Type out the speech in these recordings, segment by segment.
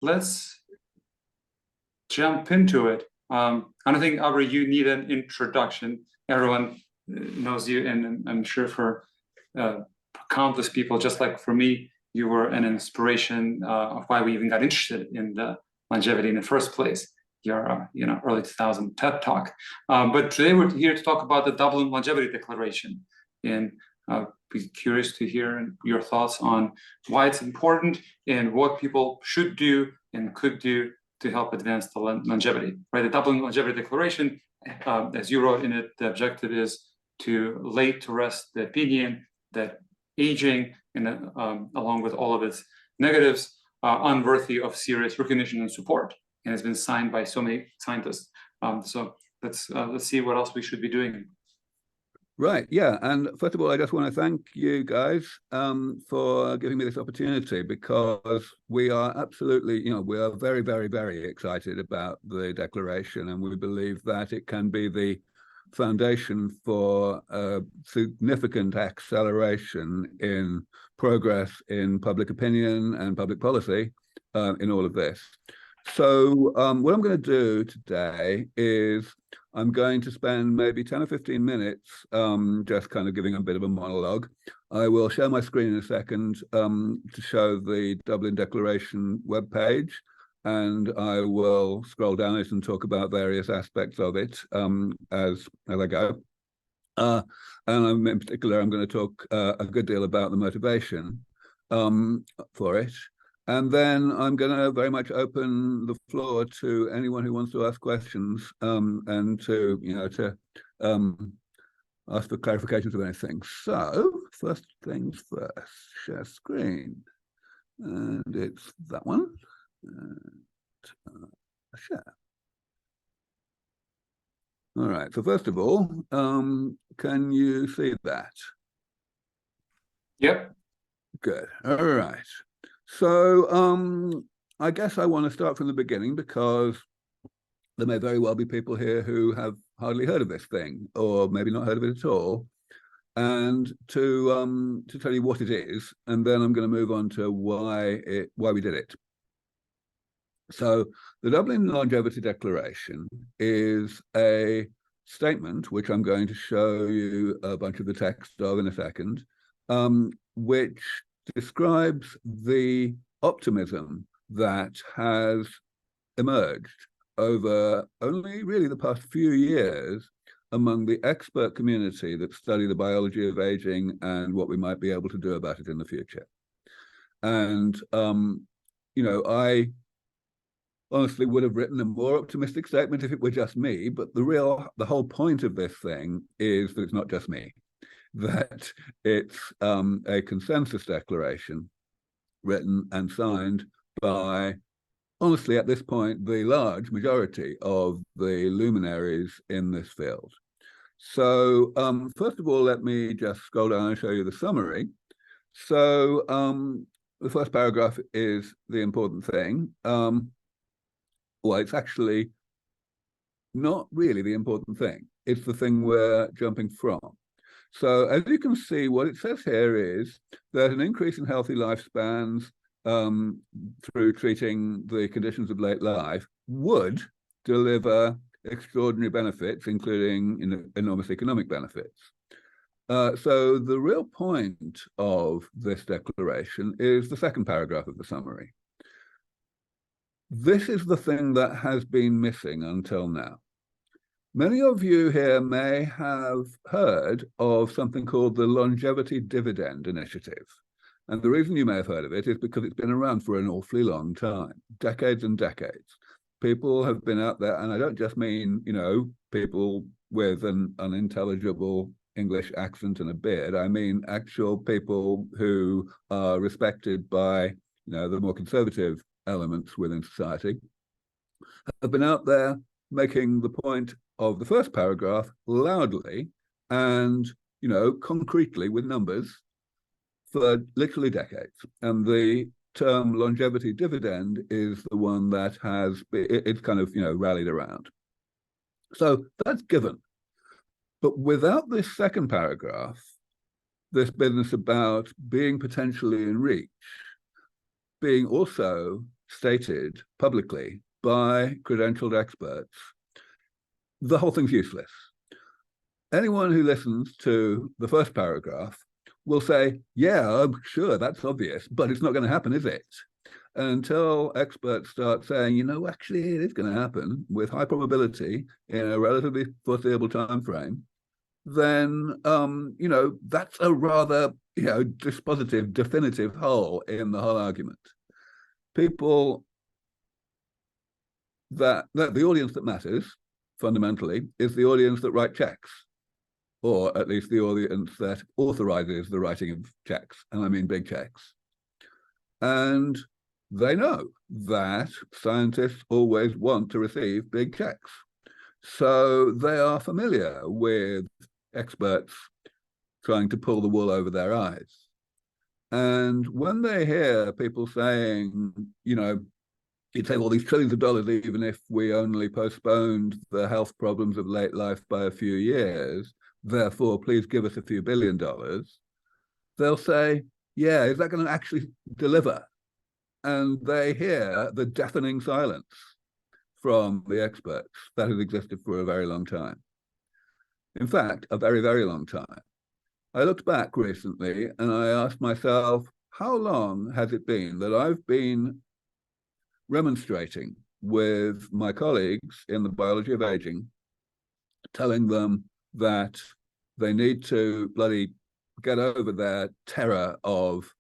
let's jump into it. I don't think, Aubrey, you need an introduction. Everyone knows you, and I'm sure for countless people, just like for me, you were an inspiration of why we even got interested in the longevity in the first place. Your early 2000 TED Talk. But today we're here to talk about the Dublin Longevity Declaration, and be curious to hear your thoughts on why it's important and what people should do and could do to help advance the longevity. Right, the Dublin Longevity Declaration, as you wrote in it, the objective is to lay to rest the opinion that aging, and along with all of its negatives, are unworthy of serious recognition and support, and has been signed by so many scientists. So let's see what else we should be doing. Right, yeah, and first of all, I just want to thank you guys for giving me this opportunity, because we are absolutely, we are very, very, very excited about the declaration, and we believe that it can be the foundation for a significant acceleration in progress in public opinion and public policy in all of this. So what I'm going to do today is I'm going to spend maybe 10 or 15 minutes just kind of giving a bit of a monologue. I will share my screen in a second to show the Dublin Declaration webpage, and I will scroll down it and talk about various aspects of it as I go. And in particular, I'm going to talk a good deal about the motivation for it. And then I'm going to very much open the floor to anyone who wants to ask questions and to ask for clarifications of anything. So first things first, share screen. And it's that one. Share. All right, so first of all, can you see that? Yep. Good, all right. So I guess I want to start from the beginning, because there may very well be people here who have hardly heard of this thing, or maybe not heard of it at all, and to tell you what it is, and then I'm going to move on to why we did it. So the Dublin Longevity Declaration is a statement, which I'm going to show you a bunch of the text of in a second, which describes the optimism that has emerged over only really the past few years among the expert community that study the biology of aging and what we might be able to do about it in the future. And, I honestly would have written a more optimistic statement if it were just me, but the whole point of this thing is that it's not just me, that it's a consensus declaration written and signed by, honestly, at this point, the large majority of the luminaries in this field. So first of all, let me just scroll down and show you the summary. So the first paragraph is the important thing. Well, it's actually not really the important thing. It's the thing we're jumping from. So as you can see, what it says here is that an increase in healthy lifespans through treating the conditions of late life would deliver extraordinary benefits, including enormous economic benefits. So the real point of this declaration is the second paragraph of the summary. This is the thing that has been missing until now. Many of you here may have heard of something called the Longevity Dividend Initiative. And the reason you may have heard of it is because it's been around for an awfully long time, decades and decades. People have been out there, and I don't just mean, people with an unintelligible English accent and a beard. I mean actual people who are respected by, the more conservative elements within society, have been out there making the point of the first paragraph loudly and, concretely with numbers for literally decades. And the term longevity dividend is the one that it's kind of, rallied around. So that's given. But without this second paragraph, this business about being potentially in reach, being also stated publicly by credentialed experts, the whole thing's useless. Anyone who listens to the first paragraph will say, yeah, I'm sure, that's obvious, but it's not going to happen, is it? And until experts start saying, actually, it is going to happen with high probability in a relatively foreseeable time frame, then, that's a rather, dispositive, definitive hole in the whole argument. People that the audience that matters, fundamentally, is the audience that write checks, or at least the audience that authorizes the writing of checks, and I mean big checks. And they know that scientists always want to receive big checks. So they are familiar with experts trying to pull the wool over their eyes. And when they hear people saying, you'd save all these trillions of dollars even if we only postponed the health problems of late life by a few years, therefore, please give us a few $1 billion, they'll say, yeah, is that going to actually deliver? And they hear the deafening silence from the experts that has existed for a very long time. In fact, a very, very long time. I looked back recently and I asked myself, how long has it been that I've been remonstrating with my colleagues in the biology of aging, telling them that they need to bloody get over their terror of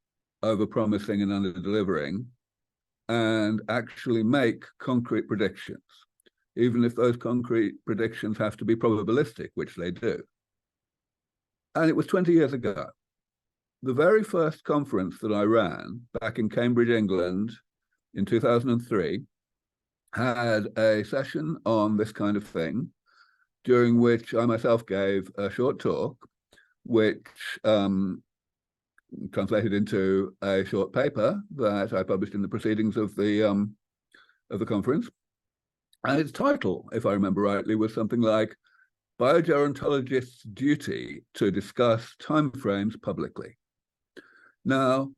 over-promising and under-delivering and actually make concrete predictions, even if those concrete predictions have to be probabilistic, which they do. And it was 20 years ago. The very first conference that I ran back in Cambridge, England, in 2003, had a session on this kind of thing, during which I myself gave a short talk, which translated into a short paper that I published in the proceedings of the conference. And its title, if I remember rightly, was something like Biogerontologist's Duty to Discuss Timeframes Publicly. Now,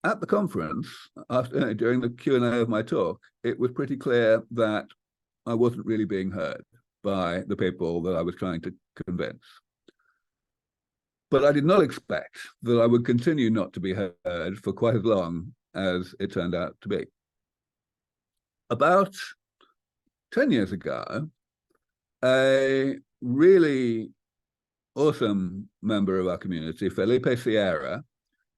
at the conference, during the Q&A of my talk, it was pretty clear that I wasn't really being heard by the people that I was trying to convince. But I did not expect that I would continue not to be heard for quite as long as it turned out to be. About 10 years ago, a really awesome member of our community, Felipe Sierra,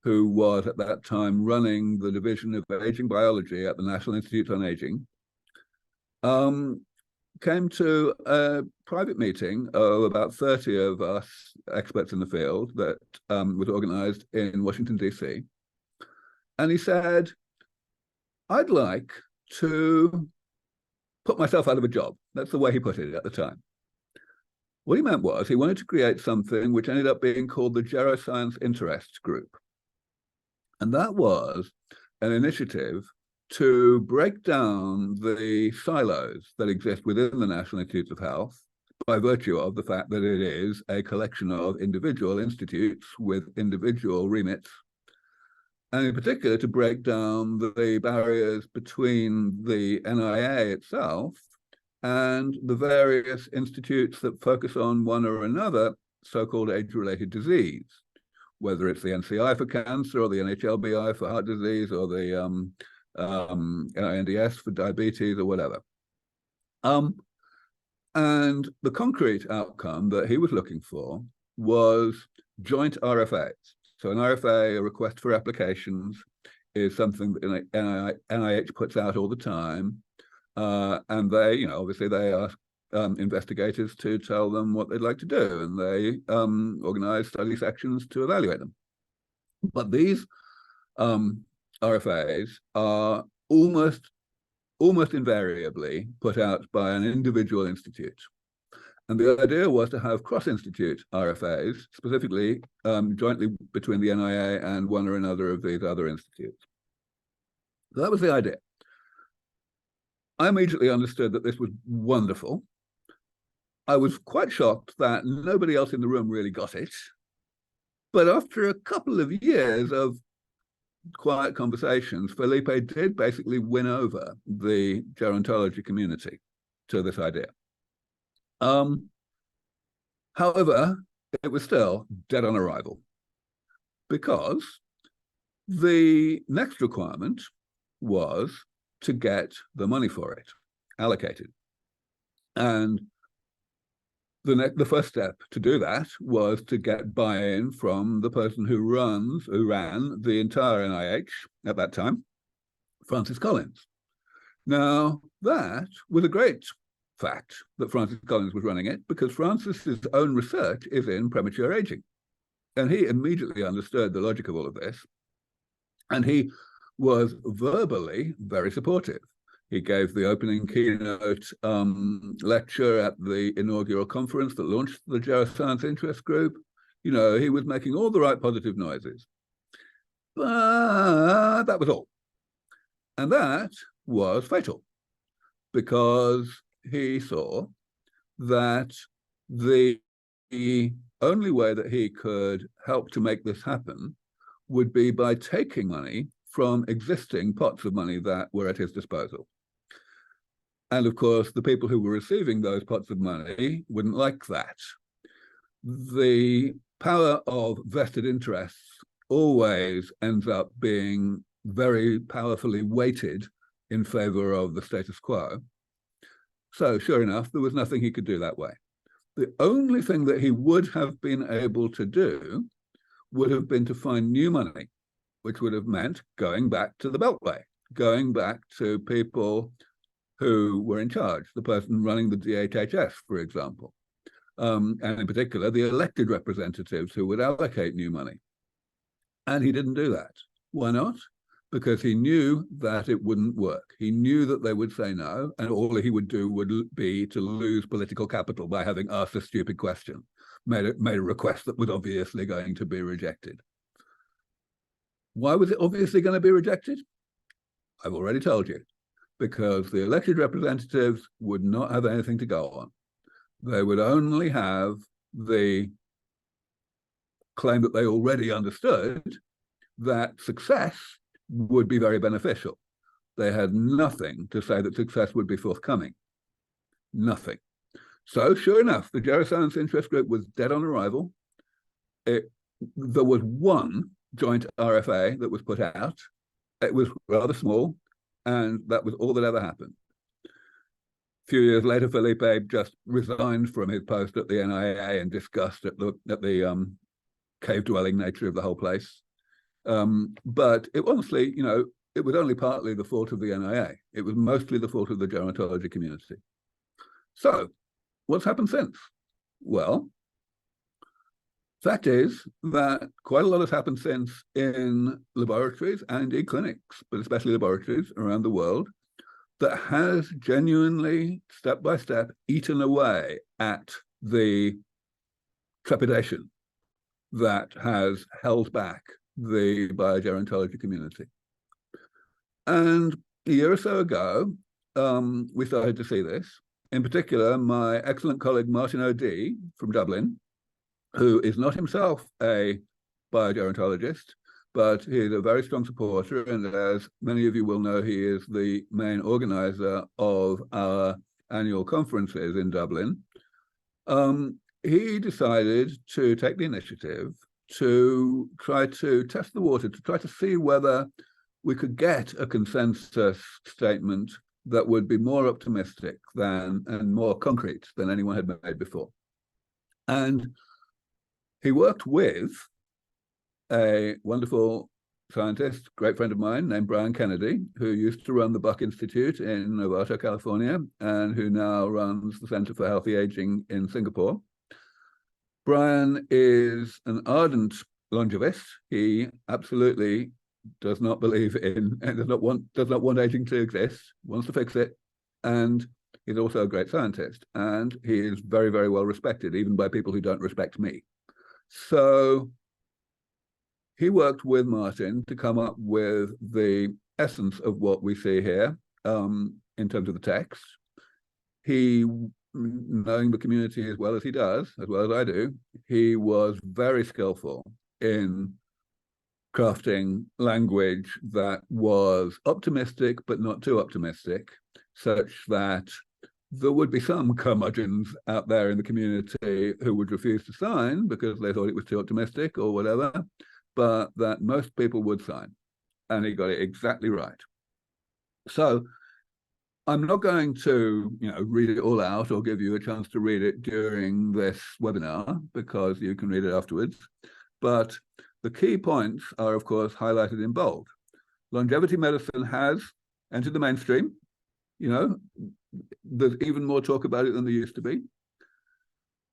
who was at that time running the division of aging biology at the National Institute on Aging, came to a private meeting of about 30 of us experts in the field that was organized in Washington, D.C. And he said, I'd like to put myself out of a job. That's the way he put it at the time. What he meant was he wanted to create something which ended up being called the Geroscience Interests Group. And that was an initiative to break down the silos that exist within the National Institutes of Health by virtue of the fact that it is a collection of individual institutes with individual remits, and in particular to break down the barriers between the NIA itself and the various institutes that focus on one or another so-called age-related disease, whether it's the NCI for cancer or the NHLBI for heart disease or the NINDS for diabetes or whatever. And the concrete outcome that he was looking for was joint RFAs. So an RFA, a request for applications, is something that NIH puts out all the time. And they, obviously they ask investigators to tell them what they'd like to do, and they organize study sections to evaluate them. But these RFAs are almost invariably put out by an individual institute. And the idea was to have cross-institute RFAs, specifically jointly between the NIA and one or another of these other institutes. So that was the idea. I immediately understood that this was wonderful. I was quite shocked that nobody else in the room really got it. But after a couple of years of quiet conversations, Felipe did basically win over the gerontology community to this idea. However, it was still dead on arrival, because the next requirement was to get the money for it allocated. And the first step to do that was to get buy-in from the person who ran the entire NIH at that time, Francis Collins. Now, that was a great fact that Francis Collins was running it, because Francis's own research is in premature aging. And he immediately understood the logic of all of this. And he was verbally very supportive. He gave the opening keynote lecture at the inaugural conference that launched the Geroscience interest group. You know, he was making all the right positive noises. But that was all. And that was fatal, because he saw that the only way that he could help to make this happen would be by taking money from existing pots of money that were at his disposal. And of course, the people who were receiving those pots of money wouldn't like that. The power of vested interests always ends up being very powerfully weighted in favor of the status quo. So sure enough, there was nothing he could do that way. The only thing that he would have been able to do would have been to find new money, which would have meant going back to the Beltway, going back to people who were in charge, the person running the DHHS, for example, and in particular, the elected representatives who would allocate new money. And he didn't do that. Why not? Because he knew that it wouldn't work. He knew that they would say no, and all he would do would be to lose political capital by having asked a stupid question, made a request that was obviously going to be rejected. Why was it obviously going to be rejected? I've already told you. Because the elected representatives would not have anything to go on. They would only have the claim that they already understood, that success would be very beneficial. They had nothing to say that success would be forthcoming. Nothing. So sure enough, the Geroscience interest group was dead on arrival. There was one joint RFA that was put out. It was rather small, and that was all that ever happened. A few years later, Felipe just resigned from his post at the NIA in disgust at the cave-dwelling nature of the whole place. But it honestly, you know, it was only partly the fault of the NIA. It was mostly the fault of the gerontology community. So, what's happened since? Well, fact is that quite a lot has happened since in laboratories and indeed clinics, but especially laboratories around the world, that has genuinely, step by step, eaten away at the trepidation that has held back the biogerontology community. And a year or so ago, we started to see this. In particular, my excellent colleague Martin O'D from Dublin, who is not himself a biogerontologist, but he's a very strong supporter. And as many of you will know, he is the main organizer of our annual conferences in Dublin. He decided to take the initiative to try to test the water, to try to see whether we could get a consensus statement that would be more optimistic than and more concrete than anyone had made before. And he worked with a wonderful scientist, great friend of mine named Brian Kennedy, who used to run the Buck Institute in Novato, California, and who now runs the Center for Healthy Aging in Singapore. Brian is an ardent longevist. He absolutely does not believe in and does not want aging to exist, wants to fix it, and he's also a great scientist. And he is very, very well respected, even by people who don't respect me. So he worked with Martin to come up with the essence of what we see here in terms of the text. He, knowing the community as well as he does, as well as I do, he was very skillful in crafting language that was optimistic but not too optimistic, such that there would be some curmudgeons out there in the community who would refuse to sign because they thought it was too optimistic or whatever, but that most people would sign. And he got it exactly right. So I'm not going to, read it all out or give you a chance to read it during this webinar because you can read it afterwards. But the key points are, of course, highlighted in bold. Longevity medicine has entered the mainstream. There's even more talk about it than there used to be.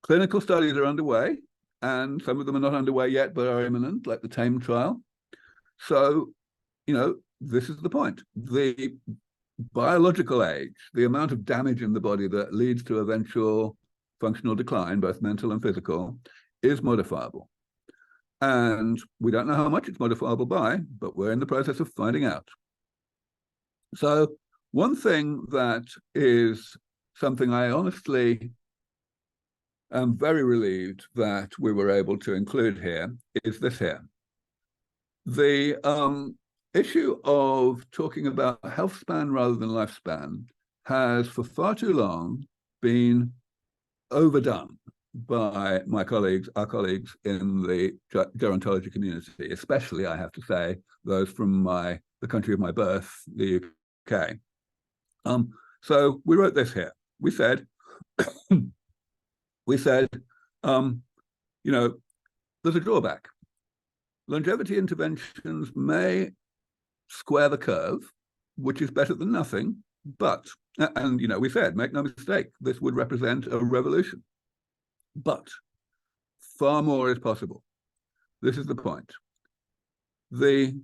Clinical studies are underway, and some of them are not underway yet, but are imminent, like the TAME trial. So, this is the point. The biological age, the amount of damage in the body that leads to eventual functional decline, both mental and physical, is modifiable. And we don't know how much it's modifiable by, but we're in the process of finding out. So one thing that is something I honestly am very relieved that we were able to include here is this here. The issue of talking about health span rather than lifespan has for far too long been overdone by our colleagues in the gerontology community, especially, I have to say, those from the country of my birth, the UK. So we wrote this here. We said, there's a drawback. Longevity interventions may square the curve, which is better than nothing, but, and we said, make no mistake, this would represent a revolution. But far more is possible. This is the point. The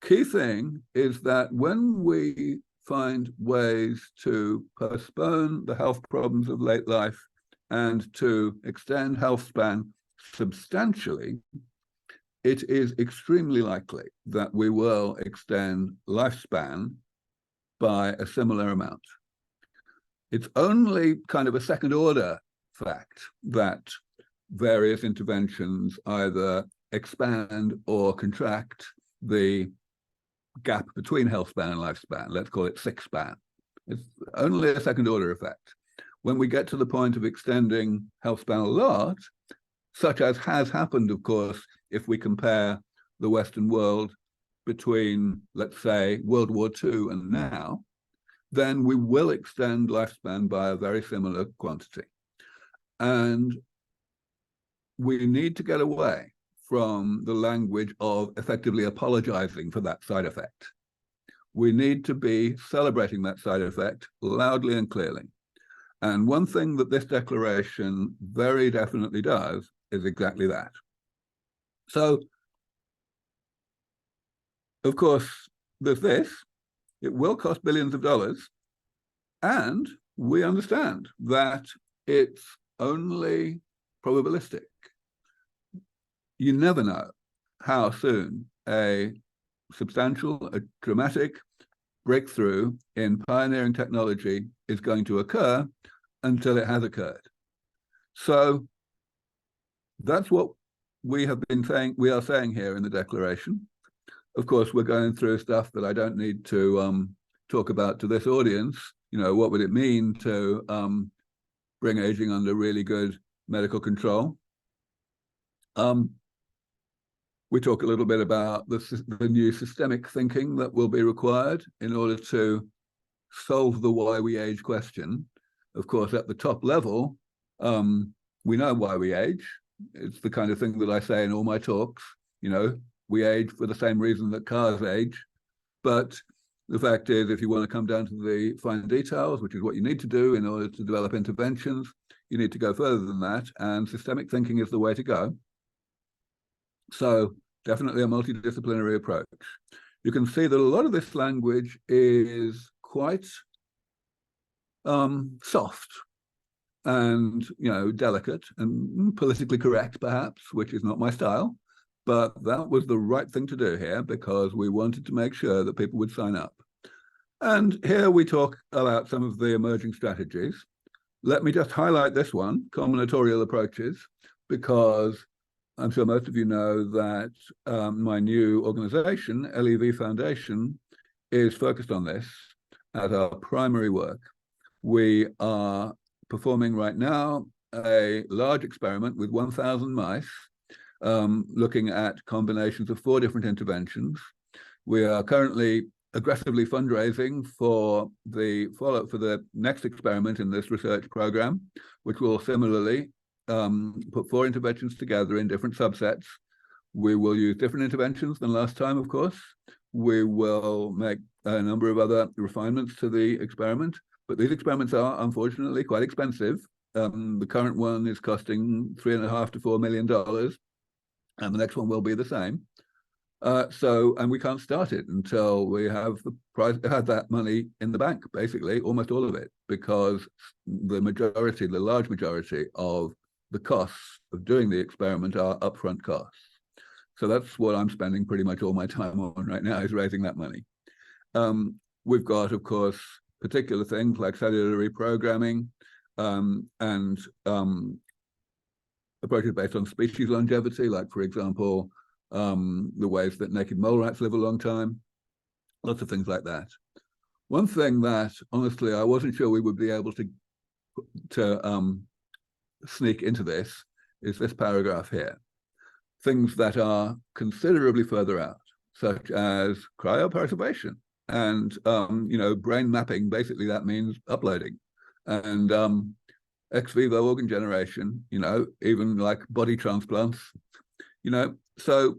key thing is that when we find ways to postpone the health problems of late life and to extend health span substantially, it is extremely likely that we will extend lifespan by a similar amount. It's only kind of a second order fact that various interventions either expand or contract the gap between health span and lifespan. Let's call it sick span. It's only a second order effect. When we get to the point of extending health span a lot, such as has happened, of course, if we compare the Western world between, let's say, World War II and now, then we will extend lifespan by a very similar quantity. And we need to get away from the language of effectively apologizing for that side effect. We need to be celebrating that side effect loudly and clearly. And one thing that this declaration very definitely does is exactly that. So, of course, there's this. It will cost billions of dollars. And we understand that it's only probabilistic. You never know how soon a substantial, a dramatic breakthrough in pioneering technology is going to occur until it has occurred. So that's what we have been saying, we are saying here in the declaration. Of course, we're going through stuff that I don't need to talk about to this audience. What would it mean to bring aging under really good medical control? We talk a little bit about the new systemic thinking that will be required in order to solve the why we age question. Of course, at the top level, we know why we age. It's the kind of thing that I say in all my talks. We age for the same reason that cars age. But the fact is, if you want to come down to the fine details, which is what you need to do in order to develop interventions, you need to go further than that. And systemic thinking is the way to go. So definitely a multidisciplinary approach. You can see that a lot of this language is quite soft and delicate and politically correct, perhaps, which is not my style. But that was the right thing to do here because we wanted to make sure that people would sign up. And here we talk about some of the emerging strategies. Let me just highlight this one, combinatorial approaches, because I'm sure most of you know that my new organization, LEV Foundation, is focused on this as our primary work. We are performing right now a large experiment with 1,000 mice, looking at combinations of 4 different interventions. We are currently aggressively fundraising for the follow-up for the next experiment in this research program, which will similarly put 4 interventions together in different subsets. We will use different interventions than last time, of course. We will make a number of other refinements to the experiment, but these experiments are unfortunately quite expensive. The current one is costing $3.5 to $4 million, and the next one will be the same. And we can't start it until we have that money in the bank, basically, almost all of it, because the large majority of the costs of doing the experiment are upfront costs. So that's what I'm spending pretty much all my time on right now, is raising that money. We've got, of course, particular things like cellular reprogramming and approaches based on species longevity, like, for example, the ways that naked mole rats live a long time, lots of things like that. One thing that, honestly, I wasn't sure we would be able to sneak into this is this paragraph here. Things that are considerably further out, such as cryopreservation and, brain mapping. Basically, that means uploading. And ex vivo organ generation, even like body transplants, so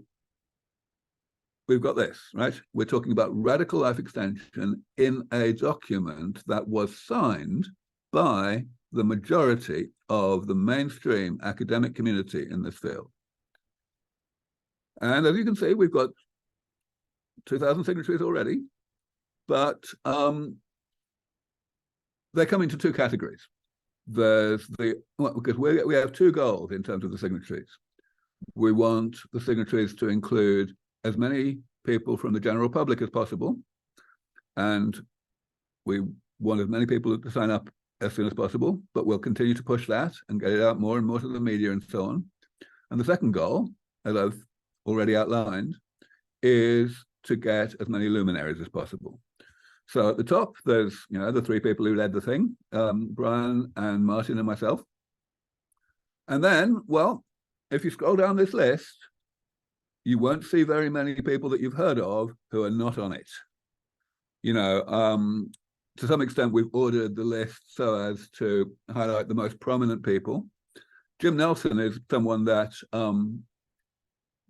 we've got this, right? We're talking about radical life extension in a document that was signed by the majority of the mainstream academic community in this field. And as you can see, we've got 2,000 signatories already, but they come into 2 categories. There's because we have 2 goals in terms of the signatories. We want the signatories to include as many people from the general public as possible, and we want as many people to sign up as soon as possible, but we'll continue to push that and get it out more and more to the media and so on. And the second goal, as I've already outlined, is to get as many luminaries as possible. So at the top, there's, the 3 people who led the thing, Brian and Martin and myself. And then, well, if you scroll down this list, you won't see very many people that you've heard of who are not on it. To some extent, we've ordered the list so as to highlight the most prominent people. Jim Nelson is someone that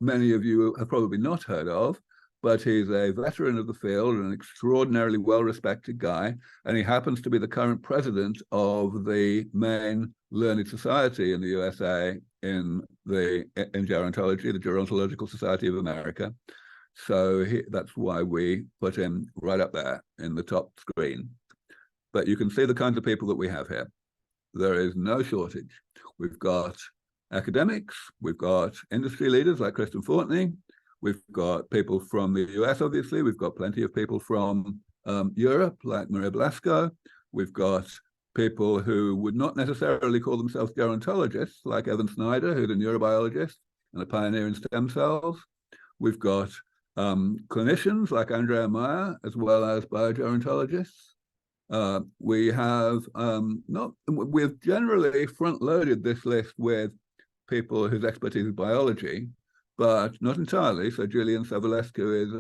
many of you have probably not heard of, but he's a veteran of the field, an extraordinarily well-respected guy, and he happens to be the current president of the main learned society in the USA in gerontology, the Gerontological Society of America. So that's why we put him right up there in the top screen. But you can see the kinds of people that we have here. There is no shortage. We've got academics, we've got industry leaders like Kristen Fortney, we've got people from the US, obviously, we've got plenty of people from Europe, like Maria Blasco, we've got people who would not necessarily call themselves gerontologists, like Evan Snyder, who's a neurobiologist and a pioneer in stem cells. We've got clinicians like Andrea Meyer, as well as biogerontologists. We've generally front-loaded this list with people whose expertise is biology, but not entirely. So Julian Savulescu is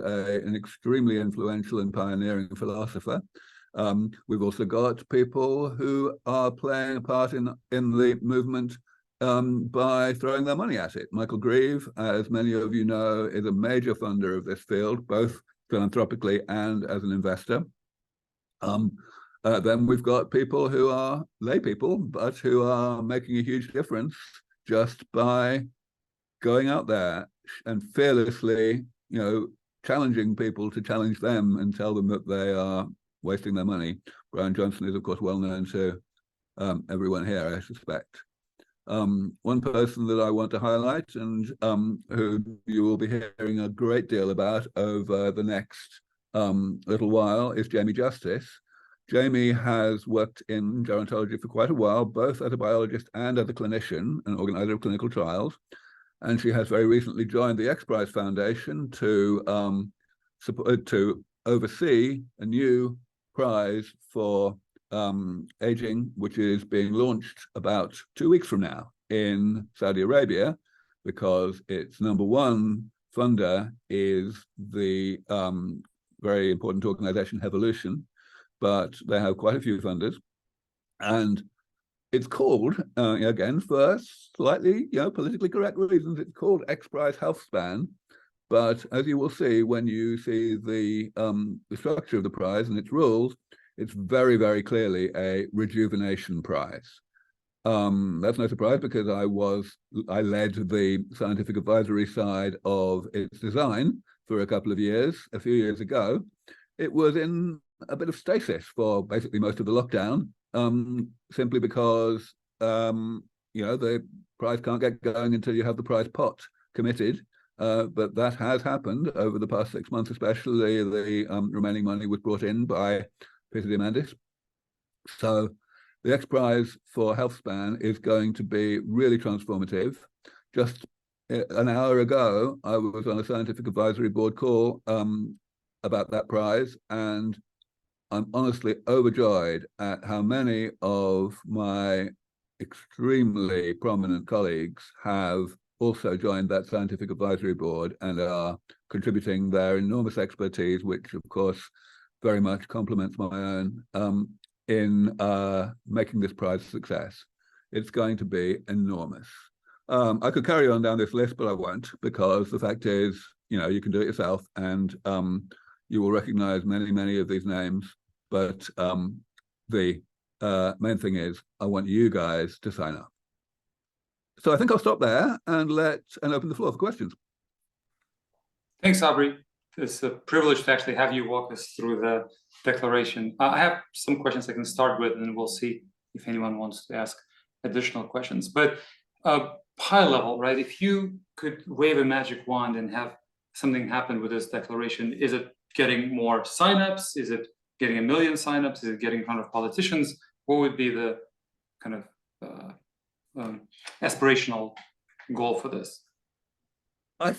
an extremely influential and pioneering philosopher. We've also got people who are playing a part in the movement by throwing their money at it. Michael Grieve, as many of you know, is a major funder of this field, both philanthropically and as an investor. Then we've got people who are lay people, but who are making a huge difference just by going out there and fearlessly, challenging people to challenge them and tell them that they are wasting their money. Brian Johnson is, of course, well known to everyone here, I suspect. One person that I want to highlight and who you will be hearing a great deal about over the next little while is Jamie Justice. Jamie has worked in gerontology for quite a while, both as a biologist and as a clinician, an organizer of clinical trials. and she has very recently joined the XPRIZE Foundation to oversee a new prize for aging, which is being launched about 2 weeks from now in Saudi Arabia, because its number one funder is the very important organization Evolution, but they have quite a few funders. And it's called, again, for slightly politically correct reasons, it's called XPRIZE Health Span. But as you will see when you see the structure of the prize and its rules, it's very, very clearly a rejuvenation prize. That's no surprise, because I led the scientific advisory side of its design for a couple of years, a few years ago. It was in a bit of stasis for basically most of the lockdown, simply because the prize can't get going until you have the prize pot committed. But that has happened over the past 6 months, especially. The remaining money was brought in by Peter Diamandis. So the XPRIZE for Health Span is going to be really transformative. Just an hour ago, I was on a scientific advisory board call about that prize, and I'm honestly overjoyed at how many of my extremely prominent colleagues have also joined that scientific advisory board and are contributing their enormous expertise, which of course very much complements my own, in making this prize a success. It's going to be enormous. I could carry on down this list, but I won't, because the fact is, you can do it yourself, and you will recognize many, many of these names. But the main thing is, I want you guys to sign up. So I think I'll stop there and open the floor for questions. Thanks, Aubrey. It's a privilege to actually have you walk us through the declaration. I have some questions I can start with, and we'll see if anyone wants to ask additional questions. But high level, right? If you could wave a magic wand and have something happen with this declaration, is it getting more signups? Is it getting 1 million signups? Is it getting in front of politicians? What would be the kind of aspirational goal for this? I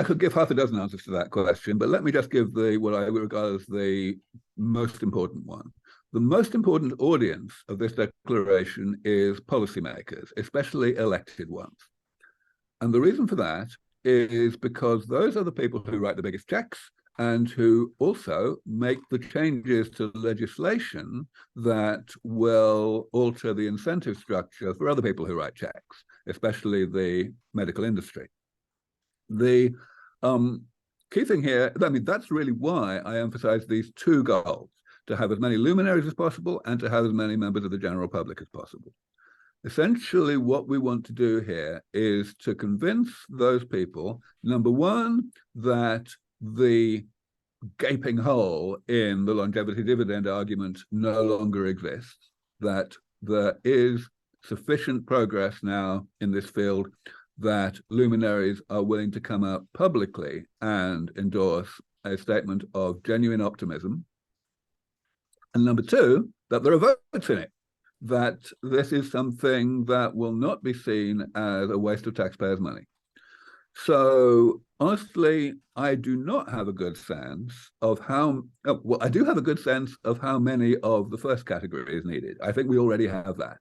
could give half a dozen answers to that question, but let me just give what I regard as the most important one. The most important audience of this declaration is policymakers, especially elected ones. And the reason for that is because those are the people who write the biggest checks and who also make the changes to legislation that will alter the incentive structure for other people who write checks, especially the medical industry. The key thing here, that's really why I emphasize these two goals: to have as many luminaries as possible and to have as many members of the general public as possible. Essentially, what we want to do here is to convince those people, number one, that the gaping hole in the longevity dividend argument no longer exists, that there is sufficient progress now in this field that luminaries are willing to come out publicly and endorse a statement of genuine optimism. And number two, that there are votes in it, that this is something that will not be seen as a waste of taxpayers' money. So honestly, I do not have a good sense of I do have a good sense of how many of the first category is needed. I think we already have that.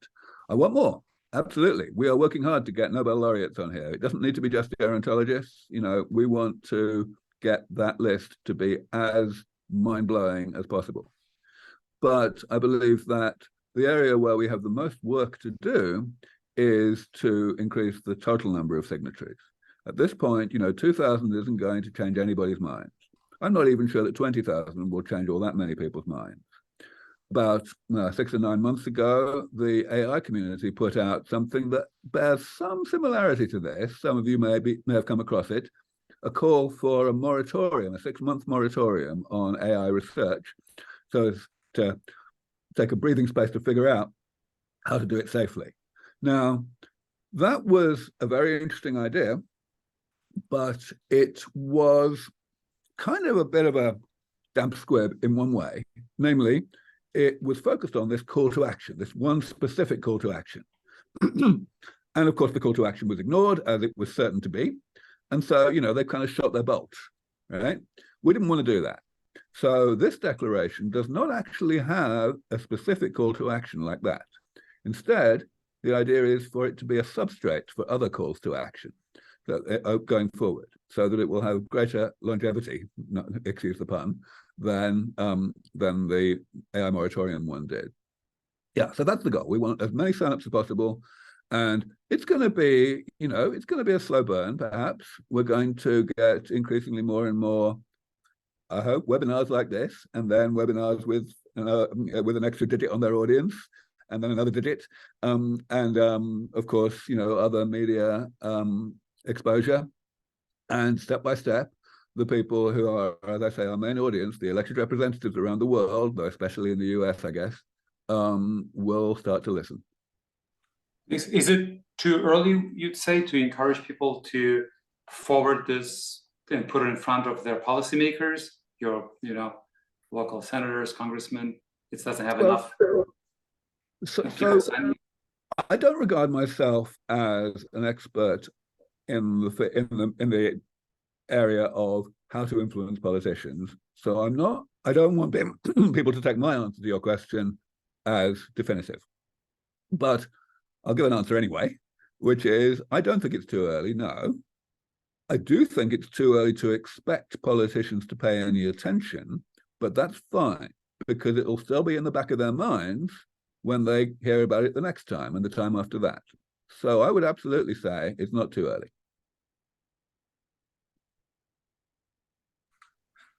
I want more. Absolutely. We are working hard to get Nobel laureates on here. It doesn't need to be just gerontologists. We want to get that list to be as mind-blowing as possible. But I believe that the area where we have the most work to do is to increase the total number of signatories. At this point, 2,000 isn't going to change anybody's minds. I'm not even sure that 20,000 will change all that many people's minds. About 6 or 9 months ago, the AI community put out something that bears some similarity to this. Some of you may have come across it, a call for a moratorium, a 6-month moratorium on AI research, so as to take a breathing space to figure out how to do it safely. Now, that was a very interesting idea, but it was kind of a bit of a damp squib in one way. Namely, it was focused on this call to action, this one specific call to action. And of course, the call to action was ignored, as it was certain to be. And so, they kind of shot their bolt, right? We didn't want to do that. So this declaration does not actually have a specific call to action like that. Instead, the idea is for it to be a substrate for other calls to action going forward, so that it will have greater longevity, not, excuse the pun, than the AI moratorium one did. Yeah, so that's the goal. We want as many signups as possible. And it's going to be, it's going to be a slow burn, perhaps. We're going to get increasingly more and more, I hope, webinars like this, and then webinars with an extra digit on their audience, and then another digit. Of course, other media exposure. And step by step, the people who are, as I say, our main audience, the elected representatives around the world, though especially in the US, I guess, will start to listen. Is it too early, you'd say, to encourage people to forward this and put it in front of their policymakers, your, local senators, congressmen? It doesn't have enough. So I don't regard myself as an expert in the area of how to influence politicians. So I don't want people to take my answer to your question as definitive. But I'll give an answer anyway, which is, I don't think it's too early, no. I do think it's too early to expect politicians to pay any attention, but that's fine, because it'll still be in the back of their minds when they hear about it the next time and the time after that. So I would absolutely say it's not too early.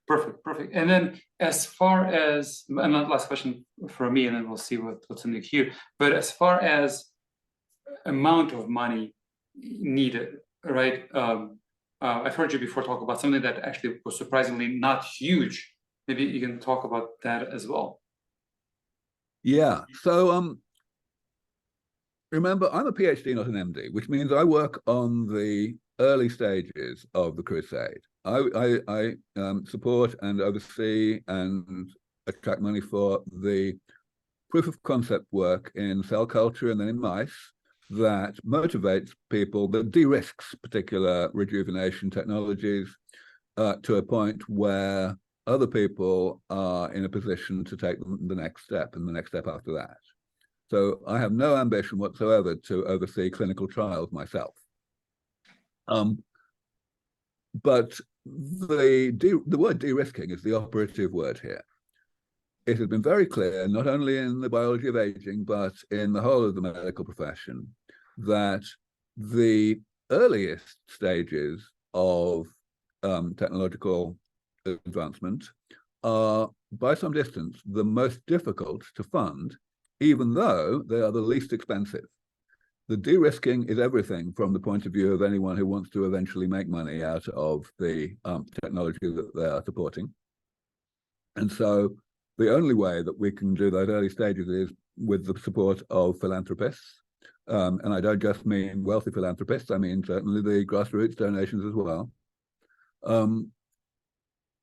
Perfect. And then as far as, and last question for me, and then we'll see what's in the queue, but as far as amount of money needed, right? I've heard you before talk about something that actually was surprisingly not huge. Maybe you can talk about that as well. Yeah, so remember, I'm a PhD, not an MD, which means I work on the early stages of the crusade. I support and oversee and attract money for the proof of concept work in cell culture and then in mice that motivates people, that de-risks particular rejuvenation technologies to a point where other people are in a position to take the next step and the next step after that. So I have no ambition whatsoever to oversee clinical trials myself. But the word de-risking is the operative word here. It has been very clear, not only in the biology of aging, but in the whole of the medical profession, that the earliest stages of technological advancement are, by some distance, the most difficult to fund, even though they are the least expensive. The de-risking is everything from the point of view of anyone who wants to eventually make money out of the technology that they are supporting. And so the only way that we can do those early stages is with the support of philanthropists. And I don't just mean wealthy philanthropists, I mean certainly the grassroots donations as well.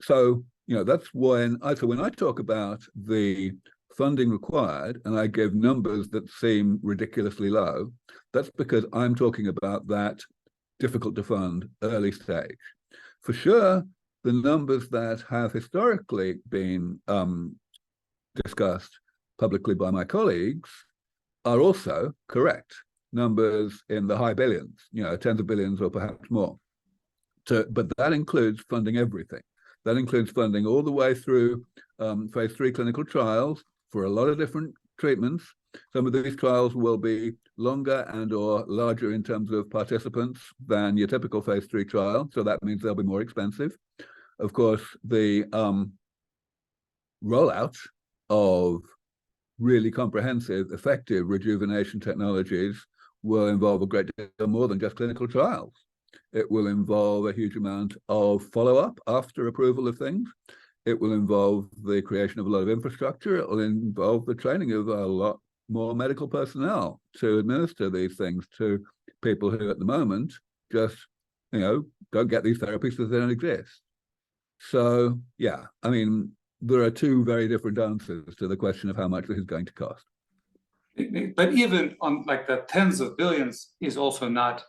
So, that's when I talk about the funding required, and I give numbers that seem ridiculously low, that's because I'm talking about that difficult to fund early stage. For sure, the numbers that have historically been discussed publicly by my colleagues are also correct. Numbers in the high billions, tens of billions or perhaps more. But that includes funding everything. That includes funding all the way through phase 3 clinical trials for a lot of different treatments. Some of these trials will be longer and or larger in terms of participants than your typical phase 3 trial. So that means they'll be more expensive. Of course, the rollout of really comprehensive, effective rejuvenation technologies will involve a great deal more than just clinical trials. It will involve a huge amount of follow-up after approval of things. It will involve the creation of a lot of infrastructure. It will involve the training of a lot more medical personnel to administer these things to people who at the moment just, don't get these therapies because they don't exist. So, yeah, there are two very different answers to the question of how much this is going to cost. But even on like the tens of billions is also not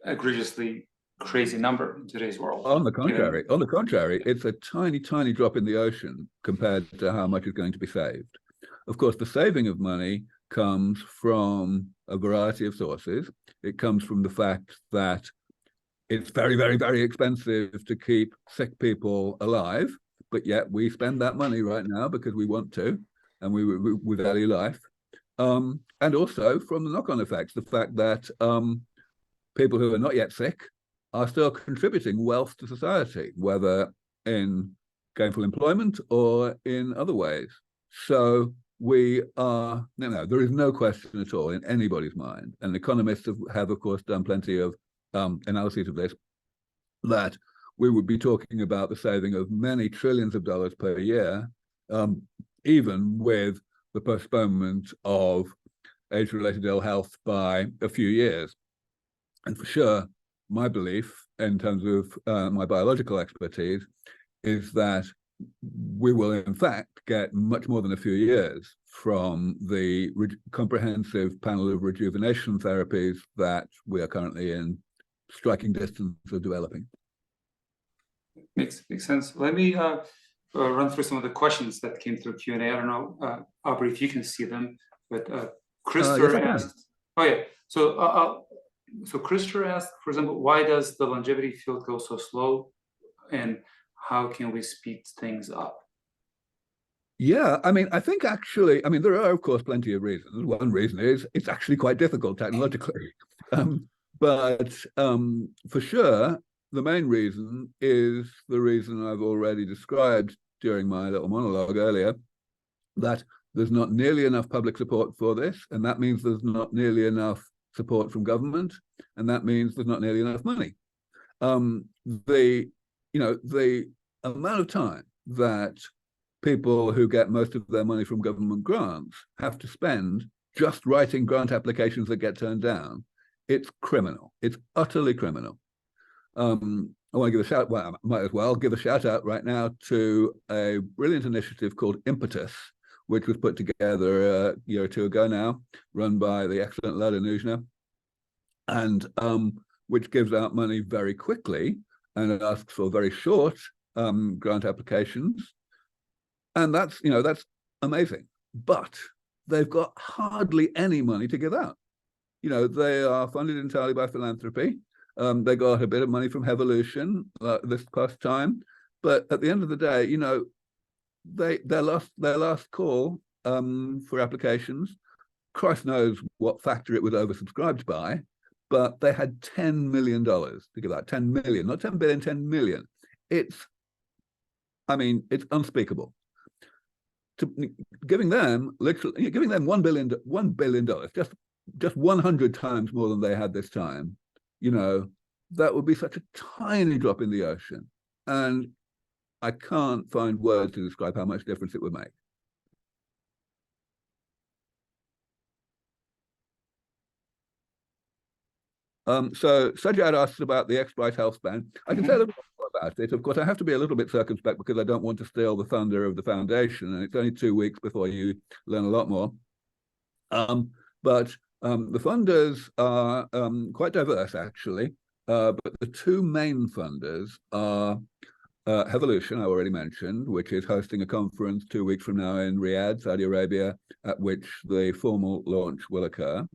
egregiously crazy number in today's world. On the contrary, it's a tiny, tiny drop in the ocean compared to how much is going to be saved. Of course, the saving of money comes from a variety of sources. It comes from the fact that it's very, very, very expensive to keep sick people alive, but yet we spend that money right now because we want to, and we value life. And also from the knock-on effects, the fact that people who are not yet sick are still contributing wealth to society, whether in gainful employment or in other ways. So we are, there is no question at all in anybody's mind, and economists have of course, done plenty of analyses of this, that we would be talking about the saving of many trillions of dollars per year, even with the postponement of age-related ill health by a few years. And for sure, my belief in terms of my biological expertise is that we will in fact get much more than a few years from the comprehensive panel of rejuvenation therapies that we are currently in striking distance of developing. Makes sense. Let me run through some of the questions that came through Q&A. I don't know, Aubrey, if you can see them, but Christopher asked, oh yeah, so Christopher asked, for example, why does the longevity field go so slow, and how can we speed things up? Yeah, I think actually, there are, of course, plenty of reasons. One reason is it's actually quite difficult technologically. But for sure, the main reason is the reason I've already described during my little monologue earlier, that there's not nearly enough public support for this, and that means there's not nearly enough support from government, and that means there's not nearly enough money. The amount of time that people who get most of their money from government grants have to spend just writing grant applications that get turned down, it's criminal. It's utterly criminal. I want to give a shout, well, I might as well give a shout out right now to a brilliant initiative called Impetus, which was put together a year or two ago now, run by the excellent Lada Nuzna, and which gives out money very quickly, and it asks for very short grant applications. And that's amazing. But they've got hardly any money to give out. They are funded entirely by philanthropy. They got a bit of money from Hevolution this past time, but at the end of the day, their last call for applications, Christ knows what factor it was oversubscribed by, but they had $10 million to give out. 10 million, not 10 billion, 10 million. It's unspeakable. Giving them $1 billion, just 100 times more than they had this time, that would be such a tiny drop in the ocean. And I can't find words to describe how much difference it would make. So Sajjad asks about the xprite health span. I can say a little bit more about it. Of course, I have to be a little bit circumspect because I don't want to steal the thunder of the foundation, and it's only 2 weeks before you learn a lot more. But the funders are quite diverse, actually. But the two main funders are Hevolution, I already mentioned, which is hosting a conference 2 weeks from now in Riyadh, Saudi Arabia, at which the formal launch will occur.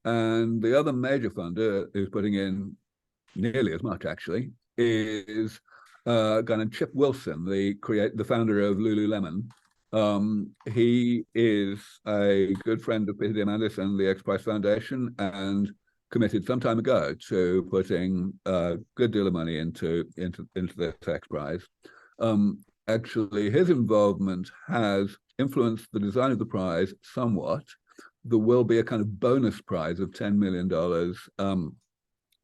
And the other major funder who's putting in nearly as much, actually, is a guy named Chip Wilson, the founder of Lululemon. He is a good friend of Peter Diamandis and the XPRIZE Foundation, and committed some time ago to putting a good deal of money into this XPRIZE. Actually, his involvement has influenced the design of the prize somewhat. There will be a kind of bonus prize of $10 million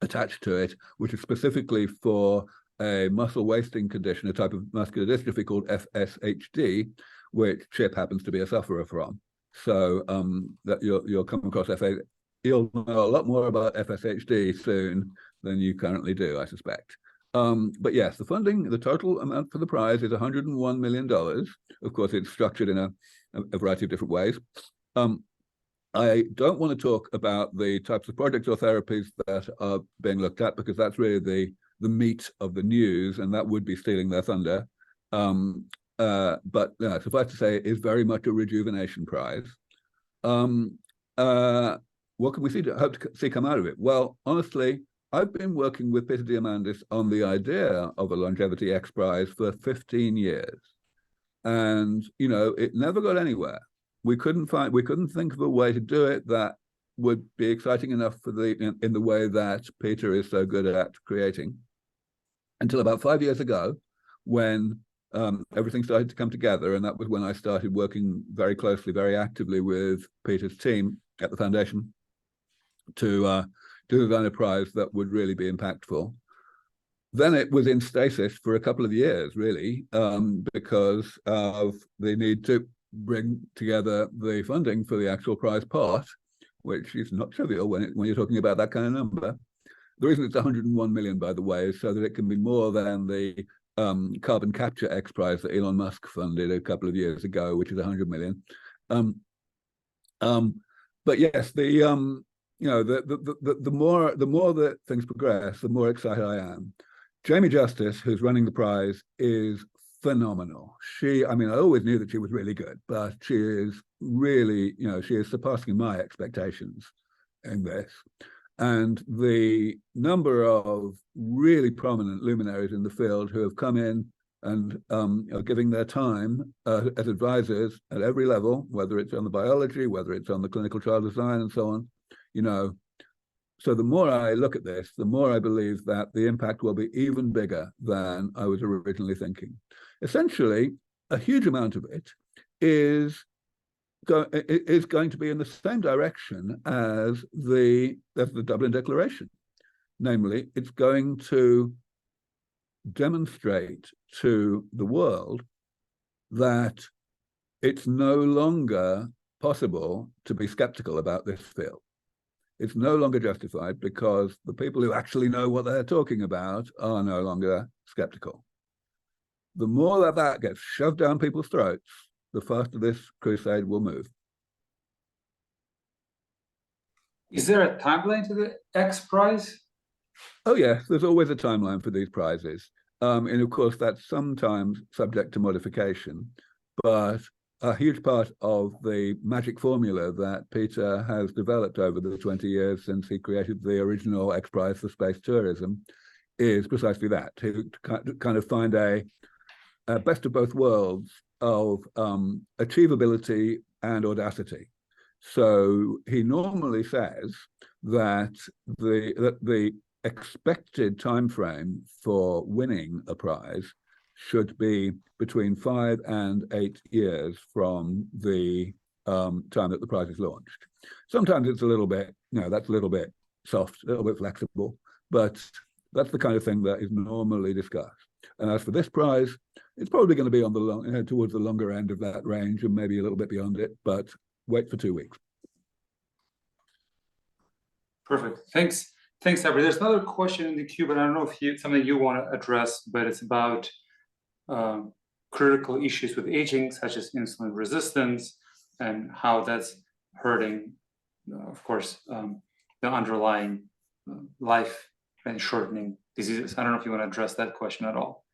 attached to it, which is specifically for a muscle wasting condition, a type of muscular dystrophy called FSHD, which Chip happens to be a sufferer from. So that you'll come across you'll know a lot more about FSHD soon than you currently do, I suspect. But yes, the total amount for the prize is $101 million. Of course, it's structured in a variety of different ways. I don't want to talk about the types of projects or therapies that are being looked at, because that's really the meat of the news, and that would be stealing their thunder. But suffice to say, it is very much a rejuvenation prize. What can we hope to see come out of it? Well, honestly, I've been working with Peter Diamandis on the idea of a Longevity X Prize for 15 years. And, it never got anywhere. We couldn't think of a way to do it that would be exciting enough in the way that Peter is so good at creating, until about 5 years ago, when everything started to come together. And that was when I started working very closely, very actively with Peter's team at the foundation to design a prize that would really be impactful. Then it was in stasis for a couple of years, really, because of the need to bring together the funding for the actual prize part, which is not trivial when you're talking about that kind of number. The reason it's 101 million, by the way, is so that it can be more than the carbon capture X Prize that Elon Musk funded a couple of years ago, which is 100 million. But yes, the more that things progress, the more excited I am. Jamie Justice, who's running the prize, is phenomenal. I always knew that she was really good, but she is really, she is surpassing my expectations in this. And the number of really prominent luminaries in the field who have come in and are giving their time as advisors at every level, whether it's on the biology, whether it's on the clinical trial design and so on, So the more I look at this, the more I believe that the impact will be even bigger than I was originally thinking. Essentially, a huge amount of it is going to be in the same direction as the Dublin Declaration. Namely, it's going to demonstrate to the world that it's no longer possible to be skeptical about this field. It's no longer justified because the people who actually know what they're talking about are no longer skeptical. The more that gets shoved down people's throats, the faster this crusade will move. Is there a timeline to the X Prize? Oh, yes, there's always a timeline for these prizes. And of course, that's sometimes subject to modification. But a huge part of the magic formula that Peter has developed over the 20 years since he created the original X Prize for space tourism is precisely that, to kind of find a best of both worlds of achievability and audacity. So he normally says that the expected time frame for winning a prize should be between 5 and 8 years from the time that the prize is launched. Sometimes it's a little bit, that's a little bit soft, a little bit flexible, but that's the kind of thing that is normally discussed. And as for this prize, it's probably going to be on the towards the longer end of that range and maybe a little bit beyond it, but wait for 2 weeks. Perfect. Thanks, Aubrey. There's another question in the queue, but I don't know if it's something you want to address, but it's about critical issues with aging, such as insulin resistance, and how that's hurting, of course, the underlying life and shortening diseases. I don't know if you want to address that question at all.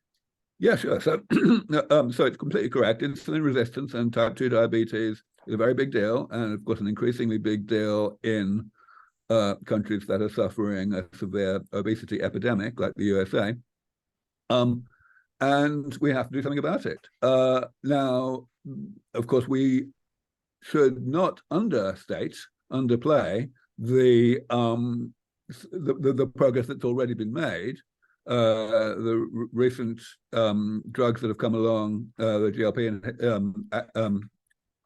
Yeah, sure. So, so it's completely correct. Insulin resistance and type 2 diabetes is a very big deal, and of course, an increasingly big deal in countries that are suffering a severe obesity epidemic, like the USA. And we have to do something about it. Now, of course, we should not underplay the progress that's already been made. The recent drugs that have come along, the GLP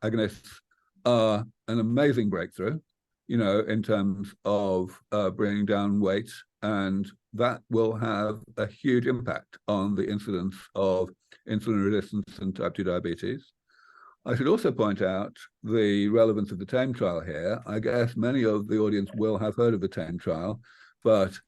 agonists, are an amazing breakthrough, in terms of bringing down weight, and that will have a huge impact on the incidence of insulin resistance and type 2 diabetes. I should also point out the relevance of the TAME trial here. I guess many of the audience will have heard of the TAME trial, but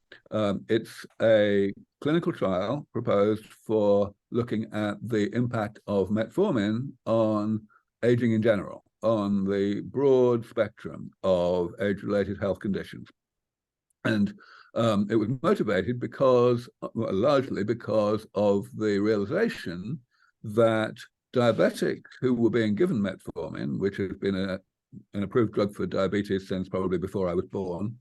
it's a clinical trial proposed for looking at the impact of metformin on aging in general. on the broad spectrum of age-related health conditions. And it was motivated because, well, largely because of the realization that diabetics who were being given metformin, which has been an approved drug for diabetes since probably before I was born,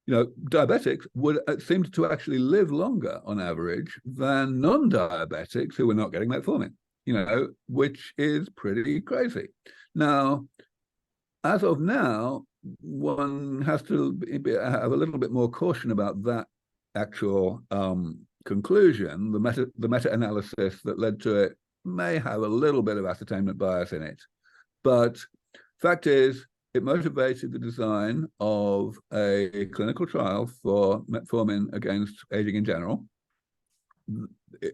diabetics would seemed to actually live longer on average than non-diabetics who were not getting metformin, which is pretty crazy. Now, as of now, one has to have a little bit more caution about that actual conclusion. The meta-analysis that led to it may have a little bit of ascertainment bias in it. But fact is, it motivated the design of a clinical trial for metformin against aging in general.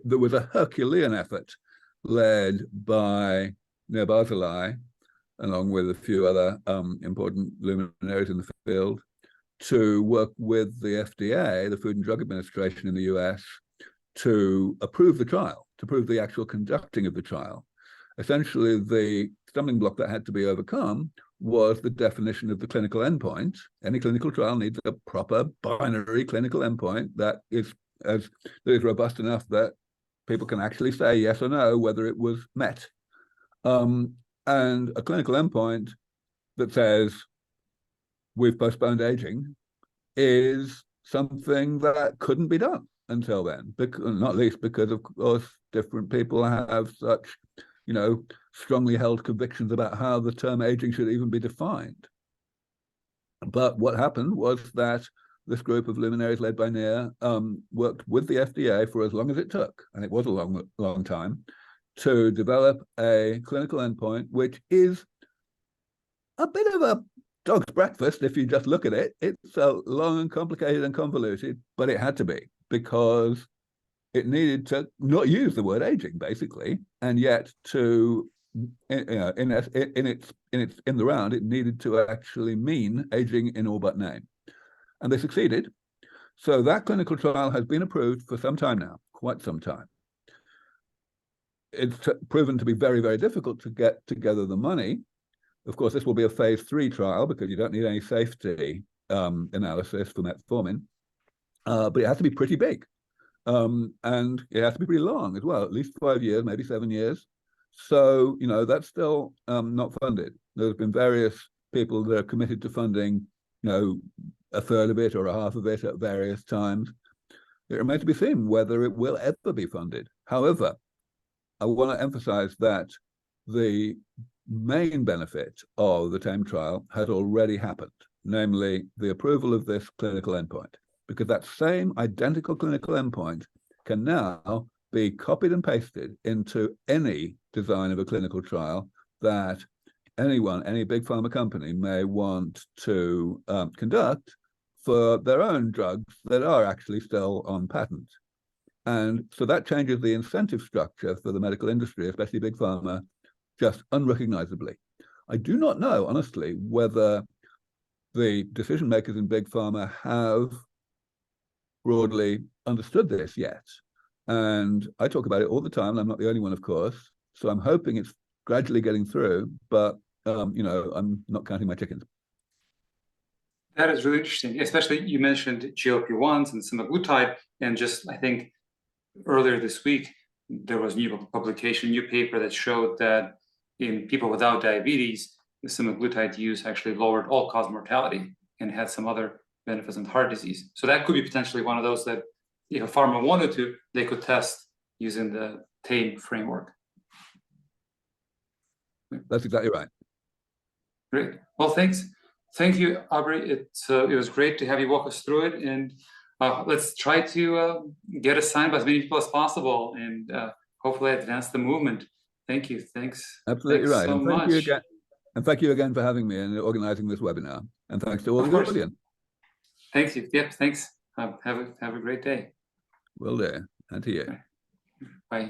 There was a Herculean effort led by Nir Barzilai, along with a few other important luminaries in the field, to work with the FDA, the Food and Drug Administration in the US, to approve the trial, to approve the actual conducting of the trial. Essentially, the stumbling block that had to be overcome was the definition of the clinical endpoint. Any clinical trial needs a proper binary clinical endpoint that is robust enough that people can actually say yes or no whether it was met. And a clinical endpoint that says we've postponed aging is something that couldn't be done until then, not least because, of course, different people have such, strongly held convictions about how the term aging should even be defined. But what happened was that this group of luminaries led by Nir worked with the FDA for as long as it took, and it was a long, long time, to develop a clinical endpoint, which is a bit of a dog's breakfast if you just look at it. It's long and complicated and convoluted, but it had to be, because it needed to not use the word aging, basically, and yet to, in the round, it needed to actually mean aging in all but name. And they succeeded. So that clinical trial has been approved for some time now, quite some time. It's proven to be very, very difficult to get together the money. Of course, this will be a phase 3 trial because you don't need any safety analysis for metformin, but it has to be pretty big. And it has to be pretty long as well, at least 5 years, maybe 7 years. So, that's still not funded. There's been various people that are committed to funding, a third of it or a half of it at various times. It remains to be seen whether it will ever be funded. However, I want to emphasize that the main benefit of the TAME trial has already happened, namely the approval of this clinical endpoint, because that same identical clinical endpoint can now be copied and pasted into any design of a clinical trial that anyone, any big pharma company may want to conduct for their own drugs that are actually still on patent. And so that changes the incentive structure for the medical industry, especially big pharma, just unrecognizably. I do not know, honestly, whether the decision makers in big pharma have broadly understood this yet. And I talk about it all the time. I'm not the only one, of course. So I'm hoping it's gradually getting through, but I'm not counting my chickens. That is really interesting, especially you mentioned GLP-1s and semaglutide, and just, I think, earlier this week, there was a new publication, new paper that showed that in people without diabetes, the semaglutide use actually lowered all-cause mortality and had some other benefits in heart disease. So that could be potentially one of those that, if a pharma wanted to, they could test using the TAME framework. That's exactly right. Great. Well, thanks. Thank you, Aubrey. It was great to have you walk us through it, and let's try to get it signed by as many people as possible, and hopefully advance the movement. Thank you. Thanks. Absolutely thanks right. So and thank much. you again. And thank you again for having me and organizing this webinar. And thanks to all Of the course. audience. Thank you. Yep. Thanks. Have a great day. Will do. And to you. Bye.